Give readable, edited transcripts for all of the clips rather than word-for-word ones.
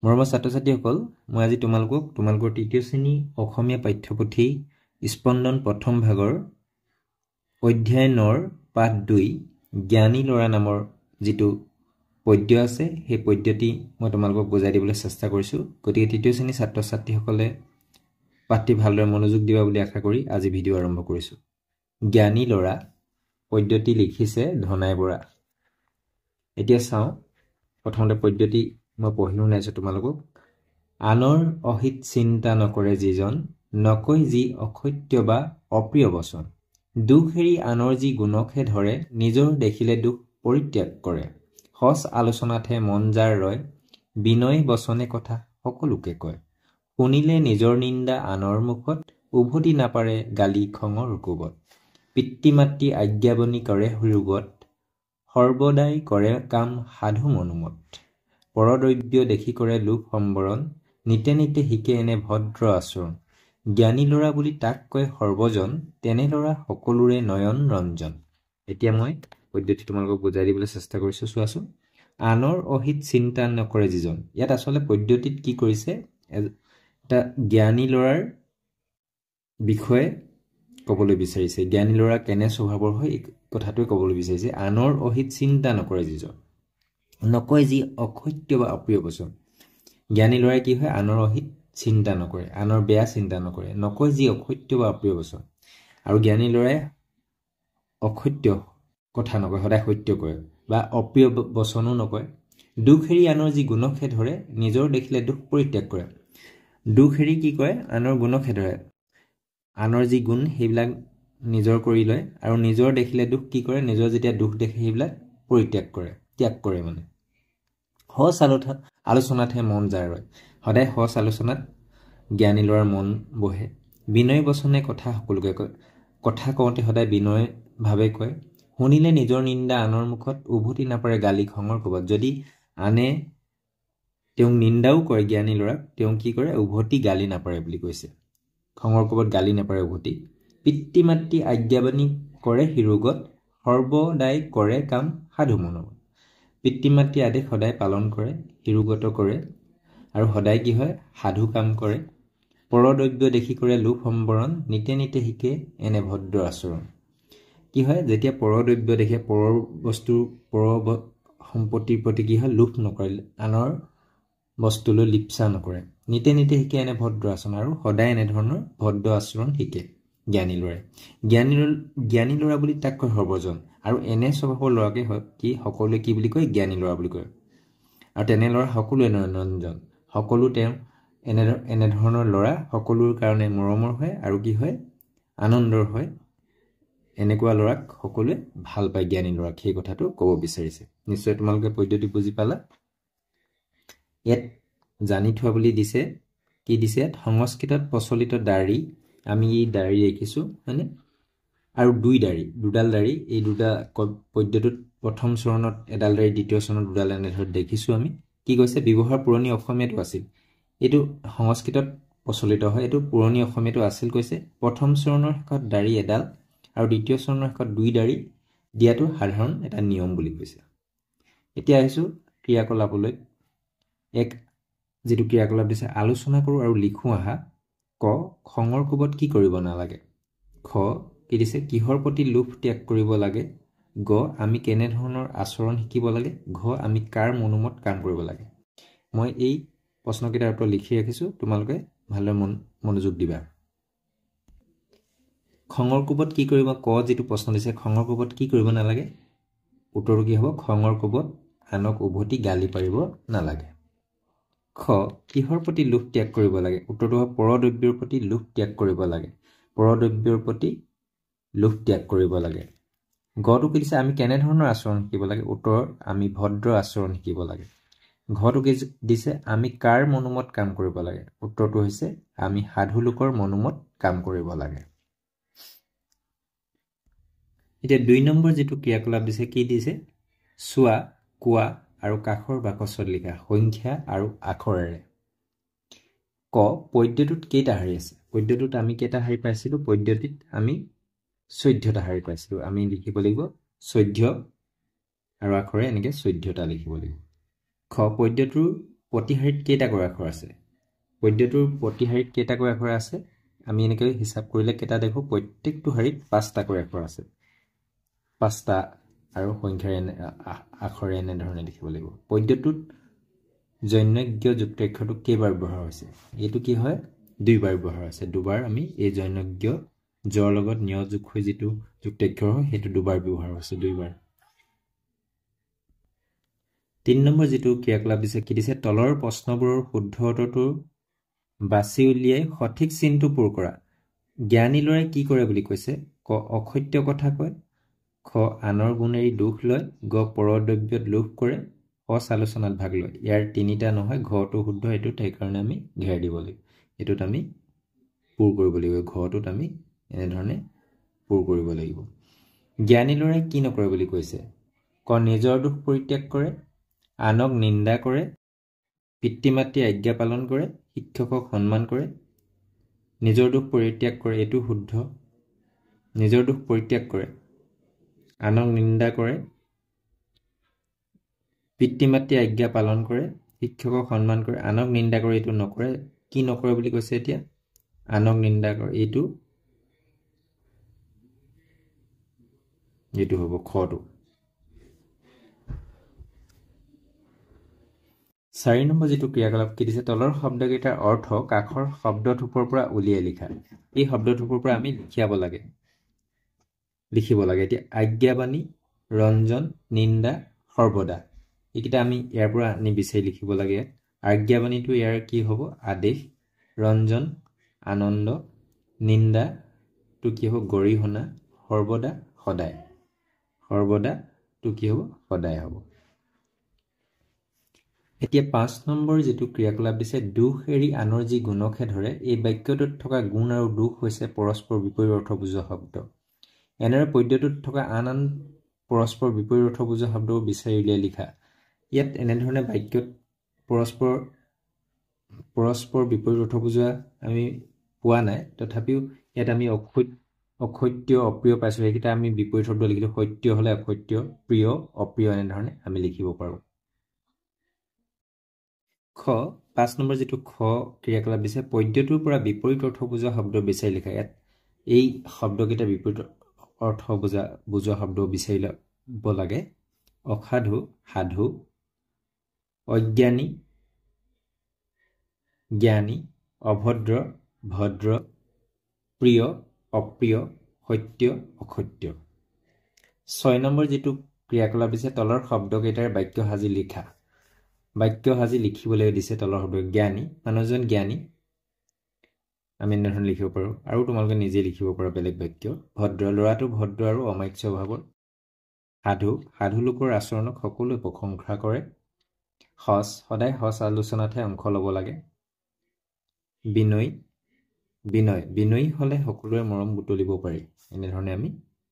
মৰমৰ ছাত্ৰ-ছাত্ৰীসকল, মই আজি তোমালোকৰ তৃতীয় শ্ৰেণী অসমীয়া পাঠ্যপুথি স্পন্দন প্ৰথম ভাগৰ অধ্যায় 9 পাঠ 2 জ্ঞানী ল'ৰা নামৰ যিটো পদ্য আছে সেই পদ্যটি মই তোমালোকক বুজাই দিবলৈ চেষ্টা কৰিছো। গতিকে তৃতীয় শ্ৰেণী ছাত্ৰ-ছাত্ৰীসকলে পাঠটি ভালদৰে মনোযোগ দিবা বুলি আশা কৰি আজি ভিডিঅ' আৰম্ভ কৰিছো। জ্ঞানী ল'ৰা পদ্যটি লিখিছে ধনাই বৰা। এতিয়া চাওঁ প্ৰথমতে পদ্যটি মই পঢ়ি শুনাইছো তোমালোকক। আনৰ অহিত চিন্তা নকৰে যিজন, নকয় যি অসত্য বা অপ্ৰিয় বচন। দুখ এৰি আনৰ যি গুণকহে ধৰে, নিজৰ দেখিলে দুখ পৰিত্যাগ কৰে। সচ আলোচনাতহে মন যাৰ ৰয়, বিনয় বচনে কথা সকলোকে কয়। শুনিলে নিজৰ নিন্দা আনৰ মুখত, উভতি নাপাৰে গালি খঙৰ কোবত। পিতৃ মাতৃ আজ্ঞাবনী কৰে ৰোগত, সৰ্বদাই কৰে কাম সাধু মনোমত। পৰদ্ৰব্য দেখি কৰে লোক সম্বৰণ, নিতে নিতে শিকে এনে ভদ্ৰ আচৰণ। জ্ঞানী ল'ৰা বুলি তাক কয় সৰ্বজন, তেনে ল'ৰা সকলোৰে নয়ন ৰঞ্জন। এতিয়া মই পদ্যটি তোমালোকক বুজাই দিবলৈ চেষ্টা কৰিছো, চোৱাচোন। আনৰ অহিত চিন্তা নকৰে যিজন, ইয়াত আচলতে পদ্যটিত কি কৰিছে, এটা জ্ঞানী ল'ৰাৰ বিষয়ে ক'বলৈ বিচাৰিছে। জ্ঞানী ল'ৰা কেনে স্বভাৱৰ হয় এই কথাটোৱে ক'বলৈ বিচাৰিছে। আনৰ অহিত চিন্তা নকৰে যিজন, নকয় যি অসত্য বা অপ্ৰিয় বচন। জ্ঞানী ল'ৰাই কি হয়, আনৰ অহিত চিন্তা নকৰে, আনৰ বেয়া চিন্তা নকৰে, নকয় যি অসত্য বা অপ্ৰিয় বচন। আৰু জ্ঞানী ল'ৰাই অসত্য কথা নকয়, সদায় সত্য কয় বা অপ্ৰিয় বচনো নকয়। দুখ এৰি আনৰ যি গুণকহে ধৰে, নিজৰ দেখিলে দুখ পৰিত্যাগ কৰে। দুখ এৰি কি কয়, আনৰ গুণকহে ধৰে, আনৰ যি গুণ সেইবিলাক নিজৰ কৰি লয়, আৰু নিজৰ দেখিলে দুখ কি কৰে, নিজৰ যেতিয়া দুখ দেখে সেইবিলাক পৰিত্যাগ কৰে, ত্যাগ কৰে। মানে সচ আলোচনাতহে মন যায় ৰয়, সদায় সচ আলোচনাত জ্ঞানী ল'ৰাৰ মন বহে। বিনয় বচনে কথা সকলোকে কয়, কথা কওঁতে সদায় বিনয় ভাৱে কয়। শুনিলে নিজৰ নিন্দা আনৰ মুখত, উভতি নাপাৰে গালি খঙৰ কোবত। যদি আনে তেওঁক নিন্দাও কৰে জ্ঞানী ল'ৰাক, তেওঁ কি কৰে, উভতি গালি নাপাৰে বুলি কৈছে, খঙৰ কোবত গালি নাপাৰে উভতি। পিতৃ মাতৃ আজ্ঞাবনী কৰে ৰোগত, সৰ্বদাই কৰে কাম সাধু মনোমত। পিতৃ মাতৃ আদেশ সদায় পালন কৰে, হিৰোগত কৰে, আৰু সদায় কি হয়, সাধু কাম কৰে। পৰদ্ৰব্য দেখি কৰে লোভ সম্বৰণ, নিতে নিতে শিকে এনে ভদ্ৰ আচৰণ। কি হয়, যেতিয়া পৰদ্ৰব্য দেখে, পৰৰ বস্তু পৰ সম্পত্তিৰ প্ৰতি কি হয়, লোভ নকৰে, আনৰ বস্তুলৈ লিপ্সা নকৰে। নিতে নিতে শিকে এনে ভদ্ৰ আচৰণ, আৰু সদায় এনেধৰণৰ ভদ্ৰ আচৰণ শিকে জ্ঞানী ল'ৰাই। জ্ঞানী ল'ৰা বুলি তাক কয় সৰ্বজন, আৰু এনে স্বভাৱৰ ল'ৰাকে কি সকলোৱে কি বুলি কয়, জ্ঞানী ল'ৰা বুলি কয়। আৰু তেনে ল'ৰা সকলোৱে নয়নৰঞ্জন, সকলো তেওঁ এনেধৰণৰ ল'ৰা সকলোৰ কাৰণে মৰমৰ হয়, আৰু কি হয়, আনন্দৰ হয়। এনেকুৱা ল'ৰাক সকলোৱে ভাল পায়, জ্ঞানী ল'ৰাক, সেই কথাটো ক'ব বিচাৰিছে। নিশ্চয় তোমালোকে পদ্যটি বুজি পালা। ইয়াত জানি থোৱা বুলি দিছে, কি দিছে ইয়াত, সংস্কৃতত প্ৰচলিত দাড়ি, আমি এই দাড়ি দেখিছোঁ হয়নে, আৰু দুডাল দাড়ি, এই পদ্যটোত প্ৰথম চৰণত এডাল দাড়ি, দ্বিতীয় চৰণত দুডাল, এনেধৰণে দেখিছোঁ আমি। কি কৈছে, ব্যৱহাৰ পুৰণি অসমীয়াটো আছিল, এইটো সংস্কৃতত প্ৰচলিত হয়, এইটো পুৰণি অসমীয়াটো আছিল কৈছে। প্ৰথম চৰণৰ শেষত দাড়ি এডাল আৰু দ্বিতীয় চৰণৰ শেষত 2 দাড়ি দিয়াটো সাধাৰণ এটা নিয়ম বুলি কৈছে। এতিয়া আহিছোঁ ক্ৰিয়াকলাপলৈ। যিটো ক্ৰিয়াকলাপ দিছে, আলোচনা কৰোঁ আৰু লিখোঁ আহা। ক, খঙৰ কোবত কি কৰিব নালাগে। খ, কি দিছে, কিহৰ প্ৰতি লোভ ত্যাগ কৰিব লাগে। গ, আমি কেনেধৰণৰ আচৰণ শিকিব লাগে। ঘ, আমি কাৰ মনোমত কাম কৰিব লাগে। মই এই প্ৰশ্নকেইটাৰ উত্তৰ লিখি ৰাখিছোঁ, তোমালোকে ভালদৰে মনোযোগ দিবা। খঙৰ কোবত কি কৰিব, ক যিটো প্ৰশ্ন দিছে, খঙৰ কোবত কি কৰিব নালাগে, উত্তৰটো কি হ'ব, খঙৰ কোবত আনক উভতি গালি পাৰিব নালাগে। খ, কিহৰ প্ৰতি লোভ ত্যাগ কৰিব লাগে, উত্তৰটো হ'ব পৰদ্ৰব্যৰ প্ৰতি লোভ ত্যাগ কৰিব লাগে, পৰদ্ৰব্যৰ প্ৰতি লোভ ত্যাগ কৰিব লাগে। গটো কি দিছে, আমি কেনেধৰণৰ আচৰণ শিকিব লাগে, উত্তৰ আমি ভদ্ৰ আচৰণ শিকিব লাগে। ঘটো কি দিছে, আমি কাৰ মনোমত কাম কৰিব লাগে, উত্তৰটো হৈছে আমি সাধু লোকৰ মনোমত কাম কৰিব লাগে। এতিয়া 2 নম্বৰ যিটো ক্ৰিয়াকলাপ দিছে, কি দিছে, চোৱা, কোৱা আৰু কাষৰ বাকচত লিখা সংখ্যা আৰু আখৰেৰে। ক, পদ্যটোত কেইটা শাৰী আছে, পদ্যটোত আমি কেইটা শাৰী পাইছিলোঁ, পদ্যটিত আমি 14টা শাৰী পাইছিলোঁ। আমি লিখিব লাগিব 14 আৰু আখৰে এনেকৈ 14টা লিখিব লাগিব। খ, পদ্যটোৰ প্ৰতিশাৰীত কেইটাকৈ আখৰ আছে পদ্যটোৰ প্ৰতিশাৰীত কেইটাকৈ আখৰ আছে আমি এনেকৈ হিচাপ কৰিলে কেইটা দেখো প্ৰত্যেকটো শাৰীত 5টাকৈ আখৰ আছে 5টা আৰু সংখ্যাৰে আখৰে এনে ধৰণে লিখিব লাগিব পদ্যটোত জৈন্যজ্ঞ যুক্তাক্ষৰটো কেইবাৰ ব্যৱহাৰ হৈছে এইটো কি হয় দুইবাৰ ব্যৱহাৰ হৈছে দুবাৰ আমি এই জৈন্যজ্ঞ জৰ লগত ন্য যোগ হৈ যিটো যুক্তাক্ষৰ হয় সেইটো দুবাৰ ব্যৱহাৰ হৈছে দুইবাৰ 3 নম্বৰ যেটো ক্ৰিয়াকলাপ দিছে কি দিছে তলৰ প্ৰশ্নবোৰৰ শুদ্ধ উত্তৰটো বাছি উলিয়াই সঠিক চিনটো পূৰ কৰা জ্ঞানী লৰাই কি কৰে বুলি কৈছে ক অসত্য কথা কয় খ আনৰ গুণেৰি দুখ লয় গ পৰদ্ৰব্যত লোভ কৰে অস আলোচনাত ভাগ লয় ইয়াৰ তিনিটা নহয় ঘটো শুদ্ধ এটো তাই কাৰণে আমি ঘেৰ দিব লাগিব এটোত আমি পূৰ কৰিব লাগিব ঘটোত আমি এনে ধৰণে পূৰ কৰিব লাগিব জ্ঞানী লৰাই কি নকৰে বুলি কৈছে ক নিজৰ দুখ পৰিত্যাগ কৰে আনক নিন্দা কৰে পিতৃ-মাতৃ আজ্ঞা পালন কৰে শিক্ষকক সন্মান কৰে নিজৰ দুখ পৰিত্যাগ কৰে এটো শুদ্ধ নিজৰ দুখ পৰিত্যাগ কৰে আনক নিন্দা কৰে পিতৃ-মাতৃ আজ্ঞা পালন কৰে শিক্ষকক সন্মান কৰে আনক নিন্দা কৰে এটো নকৰে কি নকৰে বুলি কৈছে এতিয়া আনক নিন্দা কৰে এটো হ'ব খটো 4 নম্বৰ যেটো ক্ৰিয়াকলাপ কি দিছে তলৰ শব্দকেইটাৰ অৰ্থ কাখৰ শব্দথোপৰ পৰা উলিয়াই লিখা এই শব্দথোপৰ পৰা আমি লিখিব লাগে এতিয়া আজ্ঞাবাণী ৰঞ্জন নিন্দা সৰ্বদা এইকিটা আমি ইয়াৰ পৰা আনি বিচাৰি লিখিব লাগে আজ্ঞাবাণীটো ইয়াৰ কি হ'ব আদেশ ৰঞ্জন আনন্দ নিন্দা তো কি হ'ব গৰিহনা সৰ্বদা সদায় তো কি হ'ব সদায় হ'ব এতিয়া 5 নম্বৰ যেটো ক্ৰিয়াকলাপ দিছে দুখ এৰি আনৰ যি গুণকে ধৰে এই বাক্যটোত থকা গুণ আৰু দুখ হৈছে পৰস্পৰ বিপৰীত অৰ্থ বুজোৱা শব্দ এনেৰ পদ্যটোত থকা আন পৰস্পৰ বিপৰীত অৰ্থ বুজোৱা শব্দ বিচাৰি উলিয়াই লিখা ইয়াত এনে ধৰণে বাক্যত পৰস্পৰ বিপৰীত অৰ্থ বুজোৱা আমি পোৱা নাই তথাপিও ইয়াত আমি অসত্য অপ্ৰিয় পাইছো এইকিটা আমি বিপৰীত শব্দ লিখিলো সত্য হলে অসত্য প্ৰিয় অপ্ৰিয় এনে ধৰণে আমি লিখিব পাৰো খ 5 নম্বৰ যেটো খ ক্ৰিয়াকলাপ দিছে পদ্যটোৰ পৰা বিপৰীত অৰ্থ বুজোৱা শব্দ বিচাৰি লিখা ইয়াত এই শব্দকেইটা বিপৰীত অৰ্থ বুজোৱা শব্দ বিচাৰি লব লাগে অসাধু সাধু অজ্ঞানী জ্ঞানী অভদ্ৰ ভদ্ৰ প্ৰিয় অপ্ৰিয় সত্য অসত্য 6 নম্বৰ যেটো ক্ৰিয়াকলাপ দিছে তলৰ শব্দকেইটাৰ বাক্য সাজি লিখা বাক্য সাজি লিখিবলৈ দিছে তলৰ শব্দ জ্ঞানী মানুহজন জ্ঞানী আমি এনেধৰণে লিখিব পাৰো আৰু তোমালোকে নিজে লিখিব পাৰা বেলেগ বাক্য ভদ্ৰ লৰাটো ভদ্ৰ আৰু অমায়িক স্বভাৱৰ সাধু লোকৰ আচৰণক সকলোৱে প্ৰশংসা কৰে সদায় সঁচ আলোচনাতহে অংশ ল'ব লাগে বিনয়ী হলে সকলোৰে মৰম বুটলিব পাৰি এনে ধৰণে আমি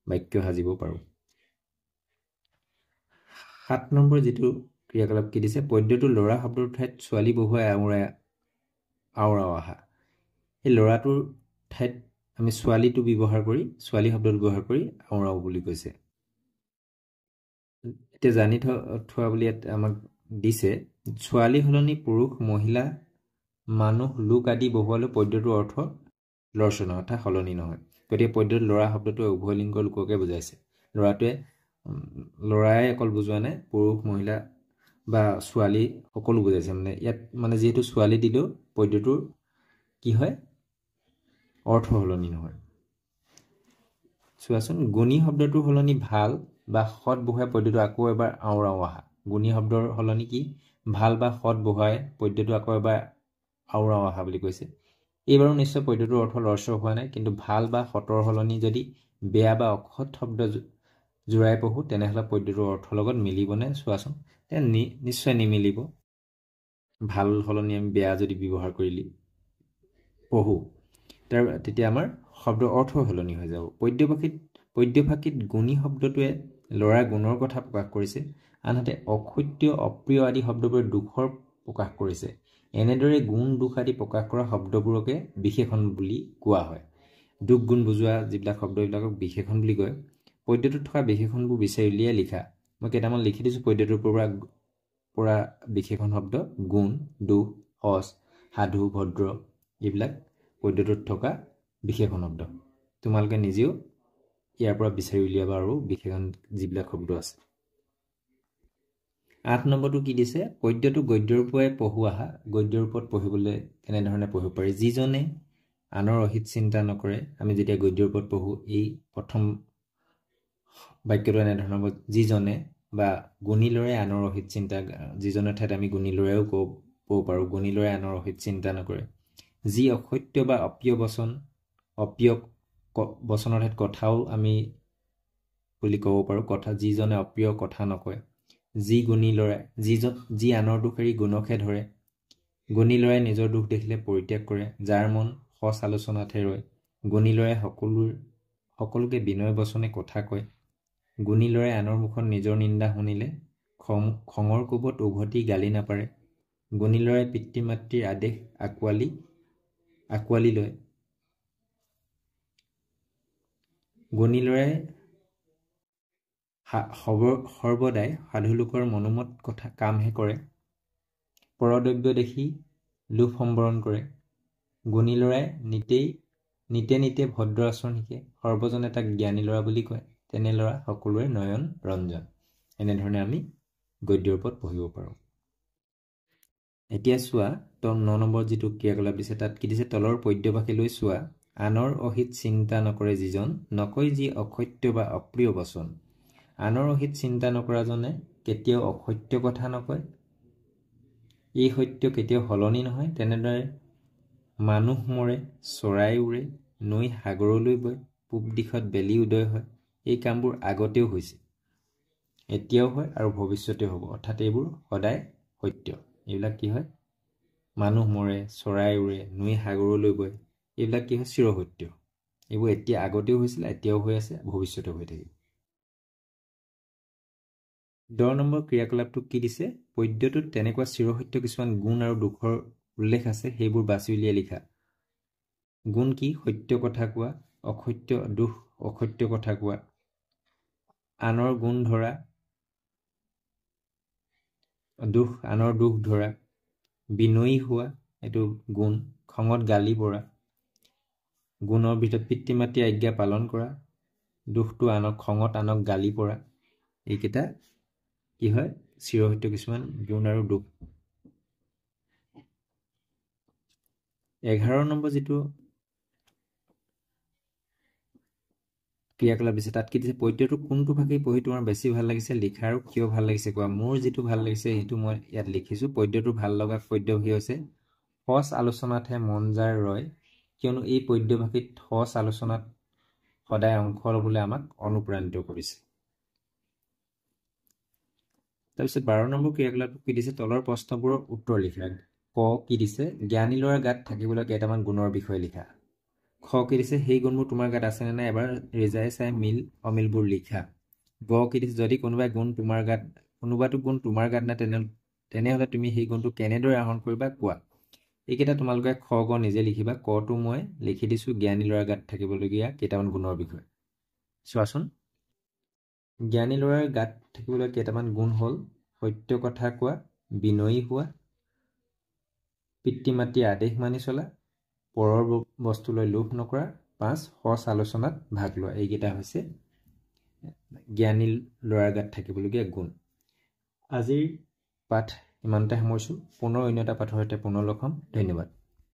বাক্য সাজিব পাৰো 7 নম্বৰ যেটো ক্ৰিয়াকলাপ কি দিছে পদ্যটো লৰা শব্দৰ ঠাইত ছোৱালী বহুৱাই আওৰাও আহা এই লৰাটোৰ ঠাইত আমি ছোৱালী শব্দটো ব্যৱহাৰ কৰি আওৰাও বুলি কৈছে এতিয়া জানি থোৱা বুলি আমাক দিছে ছোৱালী হলনি পুৰুষ মহিলা মানুহ লোক আদি বহুৱালে পদ্যটোৰ অৰ্থ লৰচনা অৰ্থাৎ হলনি নহয় গতিকে পদ্যটোত লৰা শব্দটো উভয় লিংগৰ লোককে বুজাইছে লৰাই অকল বুজোৱা নাই পুৰুষ মহিলা বা ছোৱালী সকলো বুজাইছে মানে ইয়াত মানে যেহেতু ছোৱালী দিলেও পদ্যটোৰ কি হয় অৰ্থ হলনি নহয় চোৱাচোন গুণী শব্দটোৰ হলনি ভাল বা সৎ বহুৱাই পদ্যটো আকৌ এবাৰ আওৰাও আহা গুণী শব্দৰ হলনি কি ভাল বা সৎ বহুৱাই পদ্যটো আকৌ এবাৰ আওৰাও আহা বুলি কৈছে এইবাৰো নিশ্চয় পদ্যটোৰ অৰ্থ লৰচৰ হোৱা নাই কিন্তু ভাল বা সতৰ হলনি যদি বেয়া বা অসৎ শব্দ জোৰাই পঢ়ো তেনেহলে পদ্যটোৰ অৰ্থৰ লগত মিলিবনে চোৱাচোন নিশ্চয় নিমিলিব ভাল হলনি আমি বেয়া যদি ব্যৱহাৰ কৰিলি পঢ়ো তেতিয়া আমাৰ শব্দ অৰ্থ হলনি হৈ যাব পদ্যভাষিত গুণী শব্দটোৱে লৰা গুণৰ কথা প্ৰকাশ কৰিছে আনহাতে অসত্য অপ্ৰিয় আদি শব্দবোৰে দুখৰ প্ৰকাশ কৰিছে এনেদৰে গুণ দুখ আদি প্ৰকাশ কৰা শব্দবোৰকে বিশেষণ বুলি কোৱা হয় দুখ গুণ বুজোৱা যিবিলাক শব্দবিলাকক বিশেষণ বুলি কয় পদ্যটোত থকা বিশেষণবোৰ বিচাৰি উলিয়াই লিখা মই কেইটামান লিখি দিছো পদ্যটোৰ পৰা বিশেষণ শব্দ গুণ, দোষ, সঁচ, সাধু, ভদ্ৰ এইবিলাক পদ্যটোত থকা বিশেষণ শব্দ। তোমালোকে নিজেও ইয়াৰ পৰা বিচাৰি উলিয়াবা আৰু বিশেষণ যিবিলাক শব্দ আছে। 8 নম্বৰটো কি দিছে? পদ্যটো গদ্যৰ পৰাই পঢ়োৱা। গদ্যৰ ওপৰত পঢ়িবলৈ কেনেধৰণে পঢ়িব পাৰি? যিজনে আনৰ অহিত চিন্তা নকৰে। আমি যেতিয়া গদ্যৰ ওপৰত পঢ়ো এই প্ৰথম বাক্যটো এনেধৰণৰ হ'ব, যিজনে বা গুণী ল'ৰাই আনৰ অহিত চিন্তা, যিজনৰ ঠাইত আমি গুণী ল'ৰাইও ক'ব পাৰোঁ, গুণী ল'ৰাই আনৰ অহিত চিন্তা নকৰে। যি অসত্য বা অপ্ৰিয় বচন, অপ্ৰিয় বচনৰ ঠাইত কথাও আমি বুলি ক'ব পাৰোঁ, কথা যিজনে অপ্ৰিয় কথা নকয়। যি গুণী ল'ৰাই, যি আনৰ দোষ এৰি গুণকহে ধৰে। গুণী ল'ৰাই নিজৰ দোষ দেখিলে পৰিত্যাগ কৰে। যাৰ মন সঁচ আলোচনাতহে ৰয়। গুণী ল'ৰাই সকলোকে বিনয় বচনে কথা কয়। গুণী ল'ৰাই আনৰ মুখত নিজৰ নিন্দা শুনিলে খঙৰ কোবত উভতি গালি নাপাৰে। গুণী ল'ৰাই পিতৃ মাতৃৰ আদেশ আঁকোৱালি লয়। গুণী ল'ৰাই সৰ্বদাই সাধুলোকৰ মনোমত কথা কামহে কৰে। পৰদ্ৰব্য দেখি লোভ সম্বৰণ কৰে। গুণী ল'ৰাই নিতে ভদ্ৰ আচৰণ শিকে। সৰ্বজনে তাক জ্ঞানী ল'ৰা বুলি কয়। তেনে ল'ৰা সকলোৰে নয়ন ৰঞ্জন। এনেধৰণে আমি গদ্যৰ ওপৰত পঢ়িব পাৰোঁ। এতিয়া চোৱা 9 নম্বৰ যিটো ক্ৰিয়াকলাপ দিছে তাত কি দিছে? তলৰ পদ্যভাষী লৈ চোৱা। আনৰ অহিত চিন্তা নকৰে যিজন, নকয় যি অসত্য বা অপ্ৰিয় বচন। আনৰ অহিত চিন্তা নকৰাজনে কেতিয়াও অসত্য কথা নকয়। এই সত্য কেতিয়াও সলনি নহয়। তেনেদৰে মানুহ মৰে, চৰাই উৰে, নৈ সাগৰলৈ বয়, পূব দিশত বেলি উদয় হয়। এই কামবোৰ আগতেও হৈছে, এতিয়াও হয় আৰু ভৱিষ্যতেও হ'ব। অৰ্থাৎ এইবোৰ সদায় সত্য। এইবিলাক কি হয়? মানুহ মৰে, চৰাই উৰে, নৈ সাগৰলৈ বয়, এইবিলাক কি হয়? চিৰসত্য। এইবোৰ এতিয়া আগতেও হৈছিলে, এতিয়াও হৈ আছে, ভৱিষ্যতেও হৈ থাকিব। 10 নম্বৰ ক্ৰিয়াকলাপটোক কি দিছে? পদ্যটোত তেনেকুৱা চিৰসত্য কিছুমান গুণ আৰু দোষৰ উল্লেখ আছে, সেইবোৰ বাছি উলিয়াই লিখা। গুণ কি? সত্য কথা কোৱা, অসত্য কথা কোৱা, আনৰ গুণ ধৰা, আনৰ দুখ ধৰা, বিনয়ী হোৱা, এইটো গুণ, খঙত গালি পৰা। গুণৰ ভিতৰত পিতৃ মাতৃৰ আজ্ঞা পালন কৰা, দুখটো খঙত আনক গালি পৰা। এইকেইটা কি হয়? চিৰসত্য কিছুমান গুণ আৰু দুখ। 11 নম্বৰ যিটো ক্ৰিয়াকলাপ দিছে তাত কি দিছে? পদ্যটো কোনটো ভাষী পঢ়ি তোমাৰ বেছি ভাল লাগিছে লিখা আৰু কিয় ভাল লাগিছে কোৱা। মোৰ যিটো ভাল লাগিছে সেইটো মই ইয়াত লিখিছোঁ। পদ্যটো ভাল লগা পদ্যভাষী হৈছে সঁচ আলোচনাতহে মন যাৰ ৰয়, কিয়নো এই পদ্যভাষীত সঁচ আলোচনাত সদায় অংশ ল'বলৈ আমাক অনুপ্ৰাণিত কৰিছে। তাৰপিছত 12 নম্বৰ ক্ৰিয়াকলাপটো কি দিছে? তলৰ প্ৰশ্নবোৰৰ উত্তৰ লিখা। ক কি দিছে? জ্ঞানী ল'ৰাৰ গাত থাকিবলৈ কেইটামান গুণৰ বিষয়ে লিখা। খ কি দিছে? সেই গুণবোৰ তোমাৰ গাত আছেনে নাই এবাৰ ৰেজাই চাই অমিলবোৰ লিখা। গ কি দিছে? যদি কোনোবাটো গুণ তোমাৰ গাত নাই তেনেহ'লে তুমি সেই গুণটো কেনেদৰে আহৰণ কৰিবা কোৱা। এইকেইটা তোমালোকে খ গ নিজে লিখিবা। কটো মই লিখি দিছোঁ জ্ঞানী ল'ৰাৰ গাত থাকিবলগীয়া কেইটামান গুণৰ বিষয়ে। চোৱাচোন, জ্ঞানী ল'ৰাৰ গাত থাকিবলৈ কেইটামান গুণ হ'ল সত্য কথা কোৱা, বিনয়ী হোৱা, পিতৃ মাতৃৰ আদেশ মানি চলা, পৰৰ বস্তুলৈ লোভ নকৰা, 5 সঁচ আলোচনাত ভাগ লোৱা। এইকেইটা হৈছে জ্ঞানী ল'ৰাৰ গাত থাকিবলগীয়া গুণ। আজিৰ পাঠ ইমানতে সামৰিছোঁ। পুনৰ অন্য এটা পাঠৰ সৈতে পুনৰ লগ হ'ম। ধন্যবাদ।